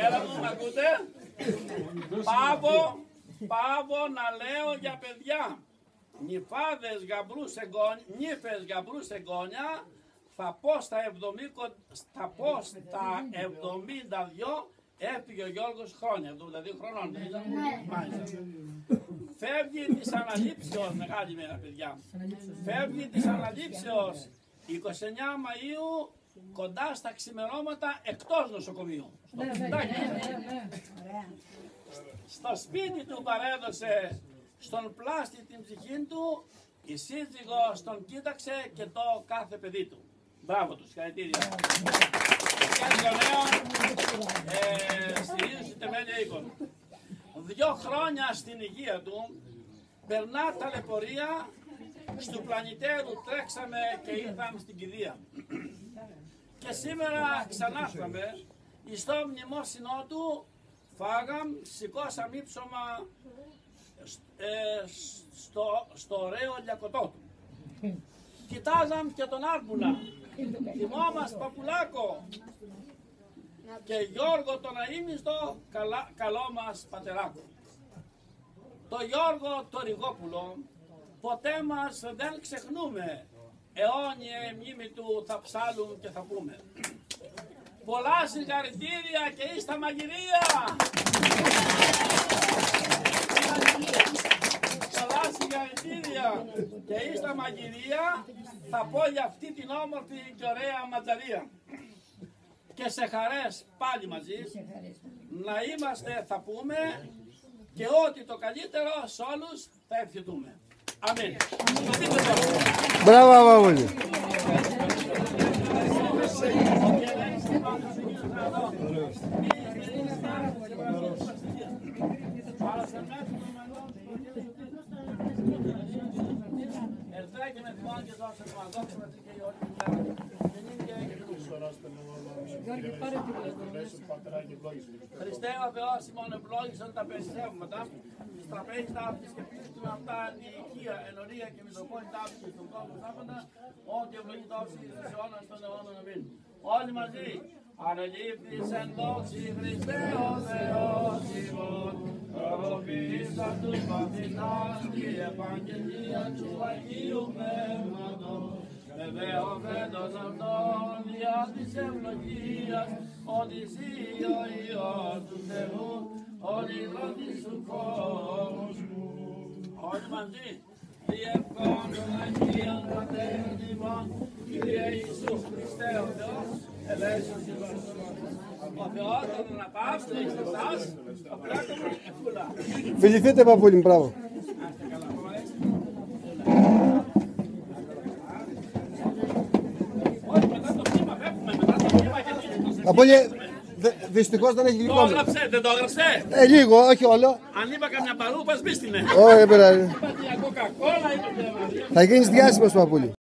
Έλα μου, μ' ακούτε? Πάω να λέω για παιδιά. Νυφάδες γαμπρούς εγγόνια, θα πω στα 72 έφυγε ο Γιώργος χρόνια, 72 χρονών. Φεύγει της αναλήψεως, μεγάλη μέρα παιδιά, φεύγει της αναλήψεως 29 Μαΐου κοντά στα ξημερώματα εκτός νοσοκομείου. Στο σπίτι του παρέδωσε στον πλάστη την ψυχή του, η σύζυγος τον κοίταξε και το κάθε παιδί του. Μπράβο τους, χαρητήρια. Και γονέων στηρίζουν στη τεμέλια οίκων. 2 χρόνια στην υγεία του, περνά ταλαιπωρία, στου πλανητέρου τρέξαμε και ήρθαμε στην κηδεία. Και σήμερα ξανάρθαμε, στο μνημόσυνό του, φάγαμ, σηκώσαμε ύψωμα στο ωραίο λιακωτό του. Κοιτάζαμε και τον Άρμπουλα, θυμόμαστε Παπουλάκο και Γιώργο τον αείμνηστο, καλό μας πατεράκο. Το Γιώργο το Ριγόπουλο ποτέ μας δεν ξεχνούμε, αιώνια μνήμη του θα ψάλουν και θα πούμε. Πολλά συγχαρητήρια και εις τα μαγειρία! Πολλά συγχαρητήρια και εις τα μαγειρία, θα πω για αυτή την όμορφη και ωραία ματζαρία. Και σε χαρές πάλι μαζί, να είμαστε θα πούμε και ό,τι το καλύτερο σε όλους θα ευχηθούμε. Αμήν. Μπράβο, Παπούλη. Χριστέ ο Θεός ημών ευλόγησον τα περισσεύματα, της τραπέζης ταύτης και πίστην αυτά η οικία, ενωρία και μητροπόλη ταύτης στον κόσμο θάπαντα, ό,τι ευλογεί τόση εις αιώνας των αιώνων αμήν. Όλοι μαζί, ανελήφθης εν δόξη Χριστέ ο Θεός ημών, προβοποίησαν τους μαθητάς τη επαγγελία του Αγίου Πνεύματος, βεβαιωμένος αυτόν δια της ευλογίας, ότι εσύ ο Υιός του Θεού, όλοι δόντις του κόσμου. Όλοι μαζί, διευκόν των Αγίων Πατέρων ημών, Κύριε Ιησού Χριστέ ο Θεός, ελέησον ημάς. Ο Θεός θα τον αναπαύσει εις εσάς, απλά το ευχούλα. Φιληθείτε, Παπούλη, μπράβο. Παπούλη, δυστυχώς δεν έχει γλυκό. Το έγραψε, δεν το έγραψε. Λίγο, όχι όλο. Αν είπα καμιά παρούπα, σβήστηνε. Όχι, πειράζει. Είπα κοκακόλα, είπα. Θα γίνεις διάσημος, Παπούλη.